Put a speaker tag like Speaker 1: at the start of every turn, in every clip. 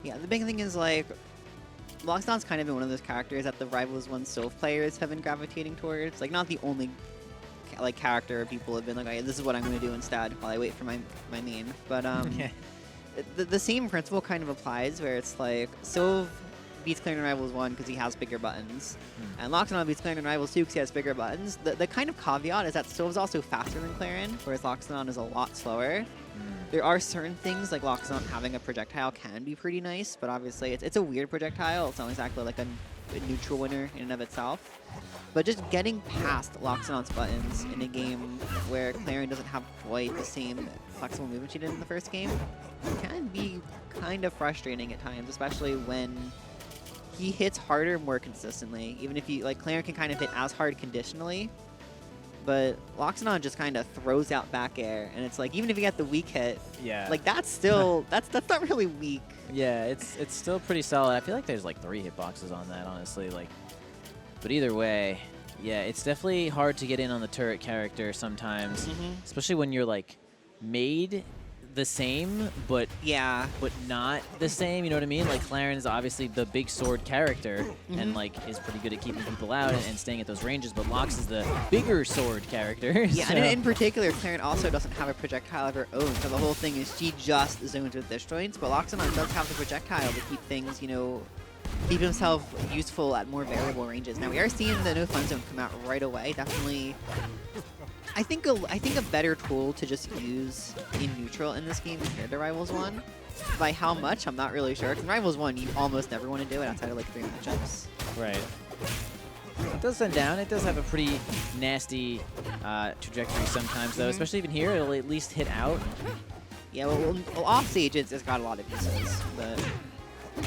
Speaker 1: Yeah, the big thing is like, Loxodon's kind of been one of those characters that the Rivals 1 Sylph players have been gravitating towards. Like, not the only like character people have been like, okay, this is what I'm going to do instead while I wait for my main. But the same principle kind of applies where it's like, Sylph beats Clarion Rivals 1 because he has bigger buttons, and Loxodon beats Clarion Rivals 2 because he has bigger buttons. The kind of caveat is that Sylph's also faster than Clarion, whereas Loxodon is a lot slower. There are certain things, like Loxodon having a projectile can be pretty nice, but obviously it's a weird projectile. It's not exactly like a neutral winner in and of itself. But just getting past Loxodon's buttons in a game where Clarion doesn't have quite the same flexible movement she did in the first game can be kind of frustrating at times, especially when he hits harder more consistently. Even if you, like, Clarion can kind of hit as hard conditionally, but Loxodon just kind of throws out back air, and it's like, even if you get the weak hit, like, that's still, that's not really weak.
Speaker 2: Yeah, it's still pretty solid. I feel like there's like 3 hitboxes on that, honestly. Like, but either way, yeah, it's definitely hard to get in on the turret character sometimes, especially when you're like made the same, but not the same. You know what I mean? Like, Clarion is obviously the big sword character and like is pretty good at keeping people out and staying at those ranges. But Lox is the bigger sword character.
Speaker 1: Yeah,
Speaker 2: so.
Speaker 1: and in particular, Clarion also doesn't have a projectile of her own. So the whole thing is she just zones with disjoints. But Loxodon does have the projectile to keep things, you know, keep himself useful at more variable ranges. Now we are seeing the no fun zone come out right away. Definitely. I think a better tool to just use in neutral in this game compared to Rivals 1. By how much, I'm not really sure. Because in Rivals 1, you almost never want to do it outside of like 3 matchups.
Speaker 2: Right. It does send down. It does have a pretty nasty trajectory sometimes, though. Especially even here, it'll at least hit out.
Speaker 1: Yeah, well off stage, it's got a lot of pieces. But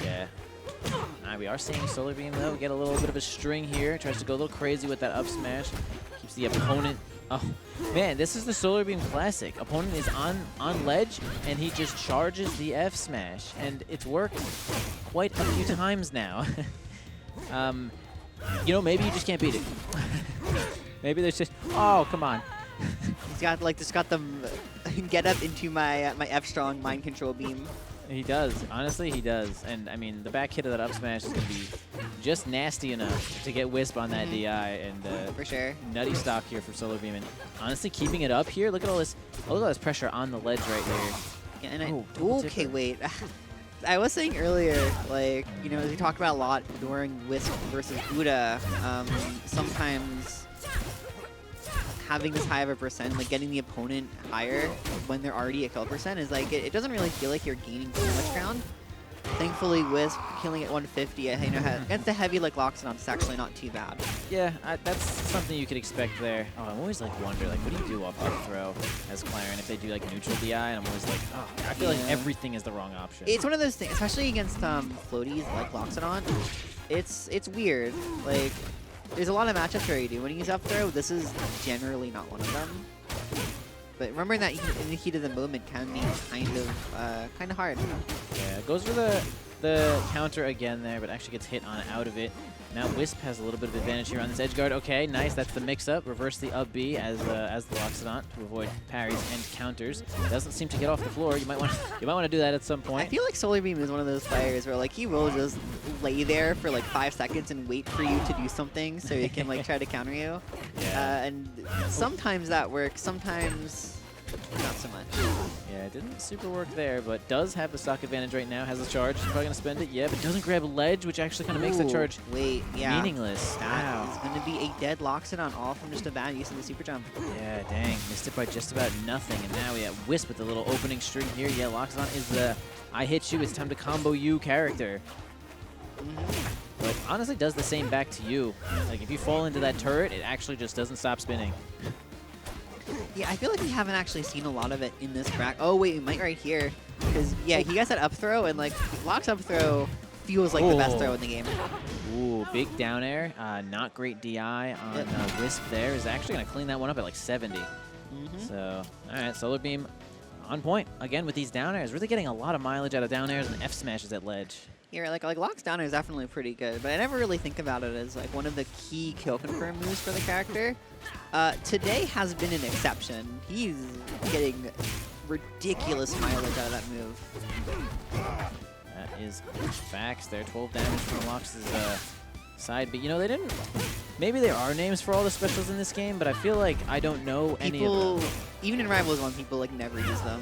Speaker 2: yeah. We are seeing SolarBeam, though. We get a little bit of a string here. Tries to go a little crazy with that up smash. Keeps the opponent... Oh, man, this is the SolarBeam classic. Opponent is on ledge, and he just charges the F smash. And it's worked quite a few times now. You know, maybe you just can't beat it. Maybe there's just... Oh, come on.
Speaker 1: He's got, like, just got them get up into my F-strong mind control beam.
Speaker 2: He does. Honestly, he does. And, I mean, the back hit of that up smash is going to be just nasty enough to get Wisp on that DI. And
Speaker 1: for sure.
Speaker 2: Nutty stock here for SolarBeam. And honestly, keeping it up here, look at all this pressure on the ledge right here.
Speaker 1: Yeah, and okay, wait. I was saying earlier, like, you know, we talked about a lot during Wisp versus Buddha. Sometimes having this high of a percent, like getting the opponent higher when they're already at kill percent is like, it doesn't really feel like you're gaining too much ground. Thankfully, Wisp killing at 150, you know, against a heavy like Loxodon, it's actually not too bad.
Speaker 2: Yeah, that's something you could expect there. Oh, I'm always like wonder, like, what do you do off up throw as Clarion if they do like neutral DI? And I'm always like, oh, I feel like everything is the wrong option.
Speaker 1: It's one of those things, especially against floaties like Loxodon. It's weird. Like, there's a lot of matchups where you do when you use up throw. This is generally not one of them. But remembering that in the heat of the moment can be kind of hard.
Speaker 2: Yeah, it goes for the counter again there, but actually gets hit on out of it. Now Wisp has a little bit of advantage here on this edge guard. Okay, nice. That's the mix-up. Reverse the up B as the Loxodon to avoid parries and counters. Doesn't seem to get off the floor. You might want to do that at some point.
Speaker 1: I feel like SolarBeam is one of those players where like he will just lay there for like 5 seconds and wait for you to do something so he can like try to counter you.
Speaker 2: Yeah.
Speaker 1: And sometimes that works. Sometimes not so much.
Speaker 2: Yeah, it didn't super work there, but does have the stock advantage right now. Has the charge. He's probably going to spend it. Yeah, but doesn't grab a ledge, which actually kind of makes the charge meaningless.
Speaker 1: Wow. It's going to be a dead Loxodon, all from just a bad use of the super jump.
Speaker 2: Yeah, dang. Missed it by just about nothing. And now we have Wisp with the little opening string here. Yeah, Loxodon is the I hit you, it's time to combo you character. But honestly does the same back to you. Like, if you fall into that turret, it actually just doesn't stop spinning.
Speaker 1: Yeah, I feel like we haven't actually seen a lot of it in this crack. Oh, wait, we might right here. Because, yeah, he gets that up throw, and, like, Lox up throw feels like the best throw in the game.
Speaker 2: Ooh, big down air. Not great DI on Wisp there. Is actually going to clean that one up at, like, 70. So, all right, SolarBeam on point. Again, with these down airs. Really getting a lot of mileage out of down airs and F smashes at ledge.
Speaker 1: Yeah, like Lox down air is definitely pretty good, but I never really think about it as like one of the key kill confirm moves for the character. Today has been an exception. He's getting ridiculous mileage out of that move.
Speaker 2: That is facts there. 12 damage from Lox's side. But, you know, they didn't... Maybe there are names for all the specials in this game, but I feel like I don't know any of them.
Speaker 1: Even in Rivals 1, people, like, never use them.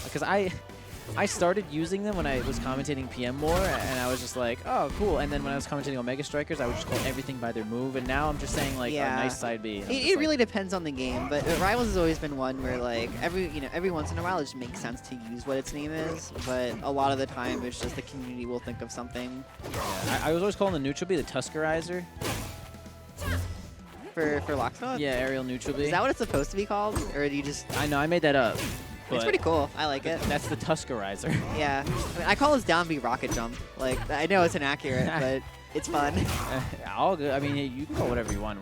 Speaker 2: Because I started using them when I was commentating PM more, and I was just like, oh, cool. And then when I was commentating Omega Strikers, I would just call everything by their move, and now I'm just saying, like, a nice side B.
Speaker 1: It really depends on the game, but Rivals has always been one where, like, every once in a while it just makes sense to use what its name is, but a lot of the time it's just the community will think of something.
Speaker 2: Yeah, I was always calling the neutral B the Tuskerizer.
Speaker 1: For Loxodon?
Speaker 2: Yeah, aerial neutral B.
Speaker 1: Is that what it's supposed to be called, or do you just...
Speaker 2: I know, I made that up.
Speaker 1: It's pretty cool. I like it.
Speaker 2: That's the Tuskerizer.
Speaker 1: Yeah. I mean, I call his down B rocket jump. Like, I know it's inaccurate, but it's fun.
Speaker 2: All good. I mean, you can call whatever you want.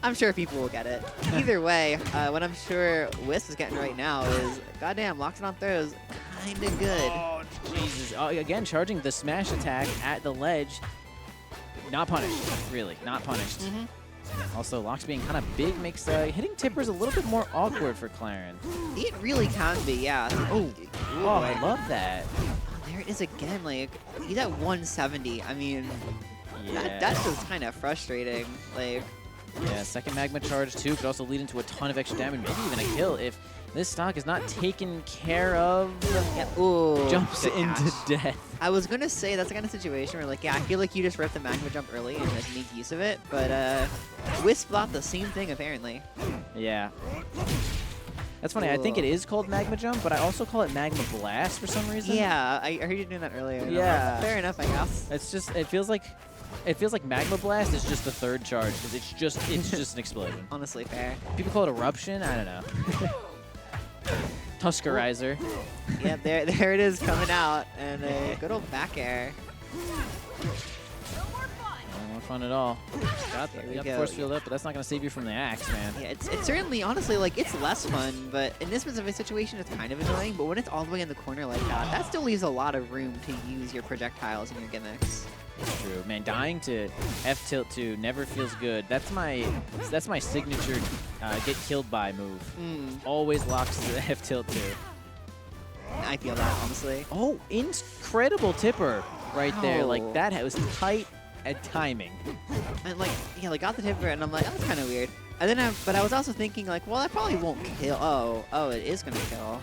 Speaker 1: I'm sure people will get it. Either way, what I'm sure Wisp is getting right now is, goddamn, Loxodon throws kind of good.
Speaker 2: Oh, Jesus. Oh, again, charging the smash attack at the ledge. Not punished, really. Not punished. Also, Lox being kind of big makes hitting tippers a little bit more awkward for Claren.
Speaker 1: It really can be, yeah.
Speaker 2: Oh, I love that.
Speaker 1: Oh, there it is again. Like, he's at 170. I mean, that's just kind of frustrating. Like,
Speaker 2: yeah, second magma charge too could also lead into a ton of extra damage, maybe even a kill if this stock is not taken care of.
Speaker 1: Yeah. Ooh,
Speaker 2: jumps into death.
Speaker 1: I was gonna say that's the kind of situation where, like, yeah, I feel like you just ripped the magma jump early and just make use of it, but Wisp thought the same thing apparently.
Speaker 2: Yeah. That's funny. I think it is called magma jump, but I also call it magma blast for some reason.
Speaker 1: Yeah, I heard you doing that earlier.
Speaker 2: Yeah.
Speaker 1: Fair enough, I guess.
Speaker 2: It's just it feels like magma blast is just the third charge because it's just an explosion.
Speaker 1: Honestly, fair.
Speaker 2: People call it eruption. I don't know. Tuskerizer.
Speaker 1: Yeah, there it is coming out, and a good old back air.
Speaker 2: No more fun at all. Got the force field up, but that's not going to save you from the axe, man.
Speaker 1: Yeah, it's certainly, honestly, like, it's less fun, but in this specific situation, it's kind of annoying, but when it's all the way in the corner like that still leaves a lot of room to use your projectiles and your gimmicks.
Speaker 2: True, man. Dying to F tilt 2 never feels good. That's my signature get killed by move. Always locks the F tilt 2.
Speaker 1: I feel that, honestly.
Speaker 2: Oh, incredible tipper right there. Like, that was tight at timing.
Speaker 1: And, like, yeah, like, got the tipper, and I'm like, oh, that's kind of weird. And then but I was also thinking, like, well, that probably won't kill. Oh, it is gonna kill.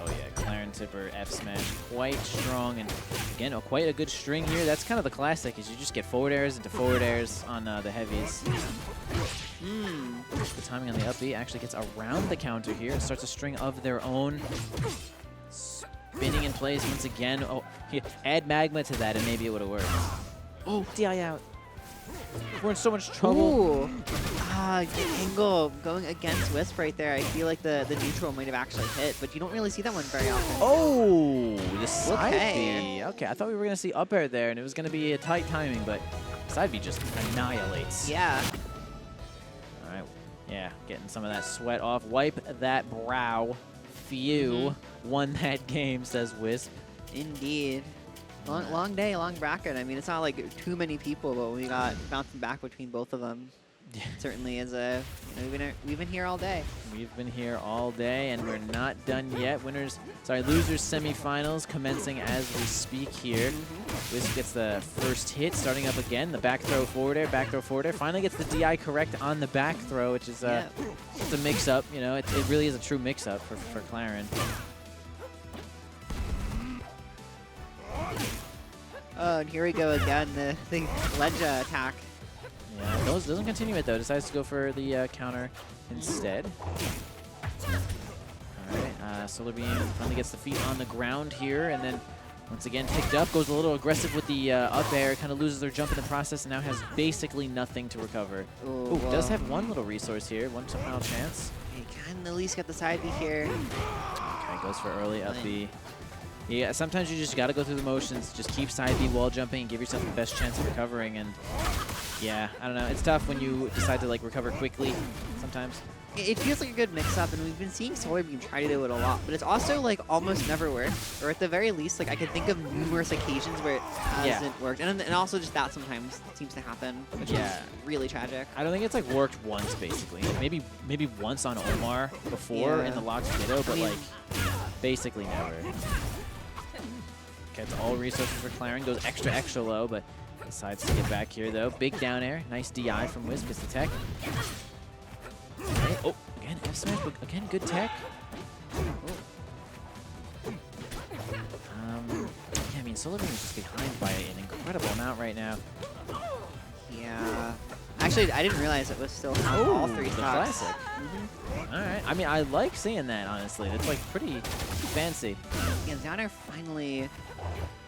Speaker 2: Oh yeah, Claren tipper F smash, quite strong, and again, quite a good string here. That's kind of the classic, is you just get forward airs into forward airs on the heavies. The timing on the up B actually gets around the counter here and starts a string of their own. Spinning in place once again. Oh, add magma to that and maybe it would have worked. Oh, DI out. We're in so much trouble.
Speaker 1: Ooh. Angle going against Wisp right there. I feel like the neutral might have actually hit, but you don't really see that one very often.
Speaker 2: Oh, the side B. Okay, I thought we were going to see up air there, and it was going to be a tight timing, but side B just annihilates.
Speaker 1: Yeah.
Speaker 2: All right. Yeah, getting some of that sweat off. Wipe that brow. Phew. Won that game, says Wisp.
Speaker 1: Indeed. Long day, long bracket. I mean, it's not like too many people, but we got bouncing back between both of them. Yeah. Certainly is we've been here all day.
Speaker 2: We've been here all day, and we're not done yet. Losers semifinals commencing as we speak here. Wisp gets the first hit, starting up again. The back throw forward air, finally gets the DI correct on the back throw, which is it's a mix-up. You know, it really is a true mix-up for Claren.
Speaker 1: Oh, and here we go again, the ledge attack.
Speaker 2: Yeah, doesn't continue it though. Decides to go for the counter instead. All right, SolarBeam finally gets the feet on the ground here, and then once again picked up, goes a little aggressive with the up air, kind of loses their jump in the process, and now has basically nothing to recover. Ooh, does have one little resource here, one final chance.
Speaker 1: He can at least get the side B here.
Speaker 2: Okay, goes for early up B. Yeah, sometimes you just got to go through the motions. Just keep side B wall jumping and give yourself the best chance of recovering. And yeah, I don't know. It's tough when you decide to like recover quickly sometimes.
Speaker 1: It feels like a good mix-up, and we've been seeing SolarBeam try to do it a lot, but it's also like almost never worked. Or at the very least, like I can think of numerous occasions where it hasn't worked. And also just that sometimes seems to happen, which is really tragic.
Speaker 2: I don't think it's like worked once, basically. Like maybe once on Omar before in the Locked Ditto, but like basically never. Gets all resources for Claren, goes extra low, but decides to get back here though. Big down air, nice DI from Wisp, gets the tech. Okay. Oh, again, F smash, but again, good tech. Yeah, I mean, SolarBeam is just behind by an incredible amount right now.
Speaker 1: Yeah. Actually, I didn't realize it was still on all 3
Speaker 2: the
Speaker 1: stocks.
Speaker 2: classic. All right. I mean, I like seeing that, honestly. It's like pretty fancy.
Speaker 1: Yeah, down air finally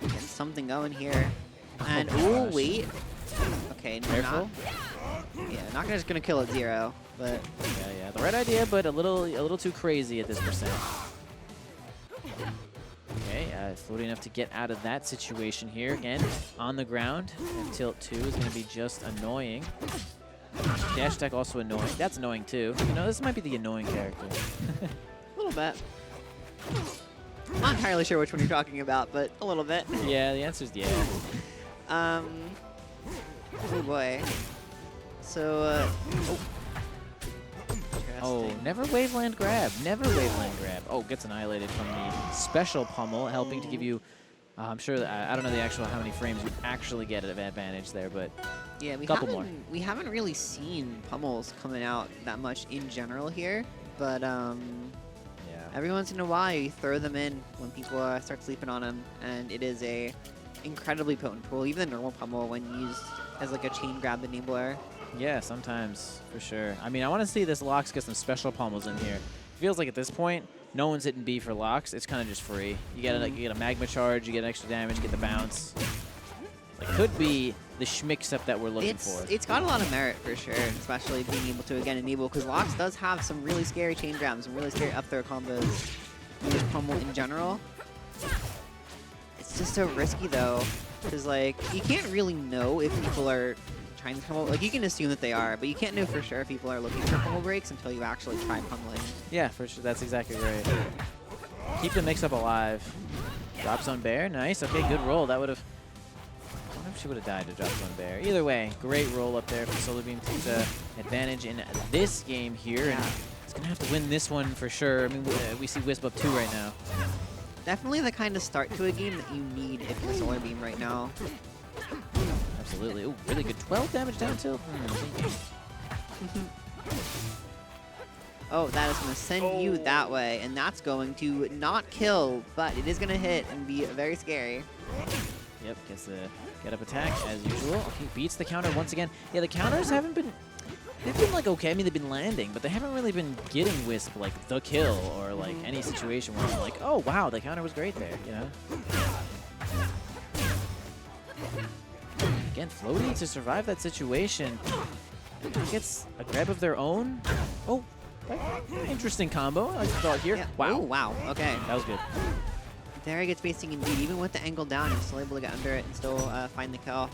Speaker 1: getting something going here. And
Speaker 2: Oh,
Speaker 1: ooh, wait. Okay,
Speaker 2: Careful.
Speaker 1: Not just gonna kill at 0, but
Speaker 2: Yeah, the right idea, but a little too crazy at this percent. Okay, floating enough to get out of that situation here. Again, on the ground. And tilt 2 is going to be just annoying. Dash attack also annoying. That's annoying too. You know, this might be the annoying character.
Speaker 1: a little bit. I'm not entirely sure which one you're talking about, but a little bit.
Speaker 2: Yeah, the answer is yeah.
Speaker 1: Oh boy. So,
Speaker 2: Oh, never waveland grab. Never waveland grab. Oh, gets annihilated from the special pummel, helping to give you, I'm sure, that, I don't know the actual how many frames you actually get at advantage there, but
Speaker 1: yeah, we haven't really seen pummels coming out that much in general here, but
Speaker 2: yeah.
Speaker 1: every once in a while you throw them in when people start sleeping on them, and it is a incredibly potent tool, even the normal pummel when used as like a chain grab enabler.
Speaker 2: Yeah, sometimes, for sure. I mean, I want to see this Lox get some special pummels in here. Feels like at this point, no one's hitting B for Lox. It's kind of just free. You get you get a magma charge, you get extra damage, you get the bounce. It could be the schmix-up that we're looking for.
Speaker 1: It's got a lot of merit for sure, especially being able to again enable, because Lox does have some really scary chain grabs, some really scary up throw combos. And just pummel in general. It's just so risky though, because like you can't really know if people are trying to pummel. Like you can assume that they are, but you can't know for sure if people are looking for pummel breaks until you actually try pummeling.
Speaker 2: Yeah, for sure. That's exactly right. Keep the mix-up alive. Drops on Bear. Nice. Okay, good roll. That would have... I wonder if she would have died to drop on Bear. Either way, great roll up there for SolarBeam. Takes advantage in this game here.
Speaker 1: Yeah.
Speaker 2: And it's going to have to win this one for sure. I mean, we see Wisp up 2 right now.
Speaker 1: Definitely the kind of start to a game that you need if you're SolarBeam right now.
Speaker 2: Absolutely. Ooh, really good. 12 damage down tilt.
Speaker 1: Oh, that is going to send you that way, and that's going to not kill, but it is going to hit and be very scary.
Speaker 2: Yep, gets the get-up attack as usual. Okay, beats the counter once again. Yeah, the counters haven't been... They've been, like, okay. I mean, they've been landing, but they haven't really been getting Wisp, like, the kill or, like, any situation where I'm like, oh, wow, the counter was great there, you know? Again, floaty to survive that situation. Gets a grab of their own. Oh, interesting combo, I thought here.
Speaker 1: Yeah.
Speaker 2: Wow.
Speaker 1: Oh, wow. Okay.
Speaker 2: That was good.
Speaker 1: There he gets facing indeed. Even with the angle down, he's still able to get under it and still find the kill.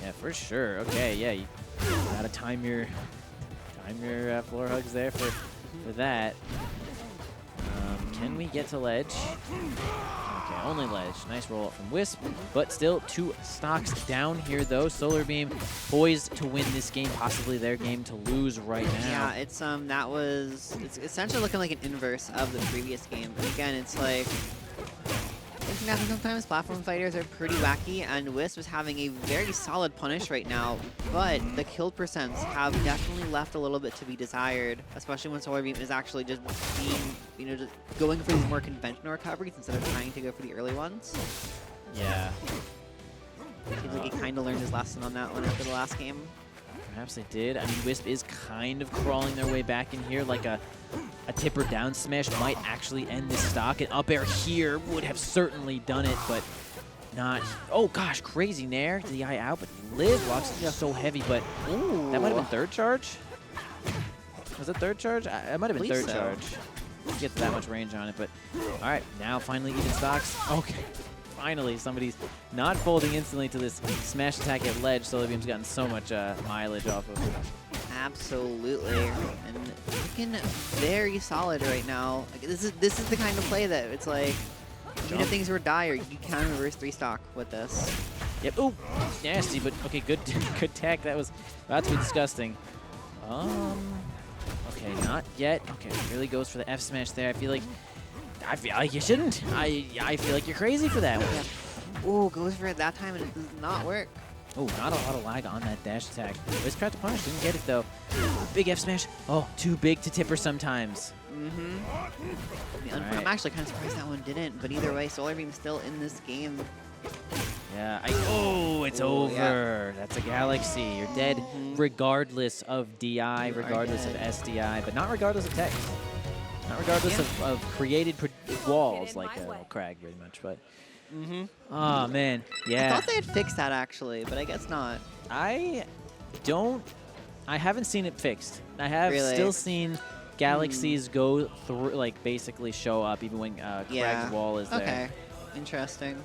Speaker 2: Yeah, for sure. Okay, yeah, you gotta time your floor hugs there for that. Can we get to ledge? Okay, only ledge. Nice roll up from Wisp, but still 2 stocks down here though. SolarBeam poised to win this game, possibly their game to lose right now.
Speaker 1: Yeah, it's essentially looking like an inverse of the previous game. And again, it's like it can happen sometimes. Platform fighters are pretty wacky, and Wisp is having a very solid punish right now, but the kill percents have definitely left a little bit to be desired, especially when SolarBeam is actually just being, just going for these more conventional recoveries instead of trying to go for the early ones.
Speaker 2: Yeah.
Speaker 1: Seems like he kind of learned his lesson on that one after the last game.
Speaker 2: Perhaps they did. I mean, Wisp is kind of crawling their way back in here, like a tipper down smash might actually end this stock. An up air here would have certainly done it, but not. Oh gosh, crazy nair to the eye out, but Liv Lox is so heavy, but ooh, that might have been third charge. Was it third charge? It might have been third charge. Gets that much range on it, but all right, now finally even stocks. Okay. Finally, somebody's not folding instantly to this smash attack at ledge. SolarBeam's gotten so much mileage off of it.
Speaker 1: Absolutely, and looking very solid right now. Like, this is the kind of play that it's like, even if things were dire, you can reverse 3 stock with this.
Speaker 2: Yep. Ooh, nasty, but okay, good tech. That was about to be disgusting. Okay, not yet. Okay, really goes for the F smash there. I feel like I feel like you shouldn't. I feel like you're crazy for that one.
Speaker 1: Yeah. Ooh, goes for it that time and it does not work.
Speaker 2: Oh, not a lot of lag on that dash attack. Wisp tried to punish, didn't get it though. Big F smash. Oh, too big to tipper sometimes.
Speaker 1: I'm actually kind of surprised that one didn't, but either way, SolarBeam's still in this game.
Speaker 2: Yeah, oh, it's over.
Speaker 1: Yeah.
Speaker 2: That's a Galaxy. You're dead regardless of DI,
Speaker 1: You are
Speaker 2: regardless of
Speaker 1: dead.
Speaker 2: SDI, but not regardless of tech. Not regardless of created walls like Crag, pretty much. But oh man, yeah.
Speaker 1: I thought they had fixed that actually, but I guess not.
Speaker 2: I haven't seen it fixed. I have
Speaker 1: Really?
Speaker 2: still seen Galaxies go through, like basically show up even when Crag's wall is there.
Speaker 1: Okay. Interesting.
Speaker 2: I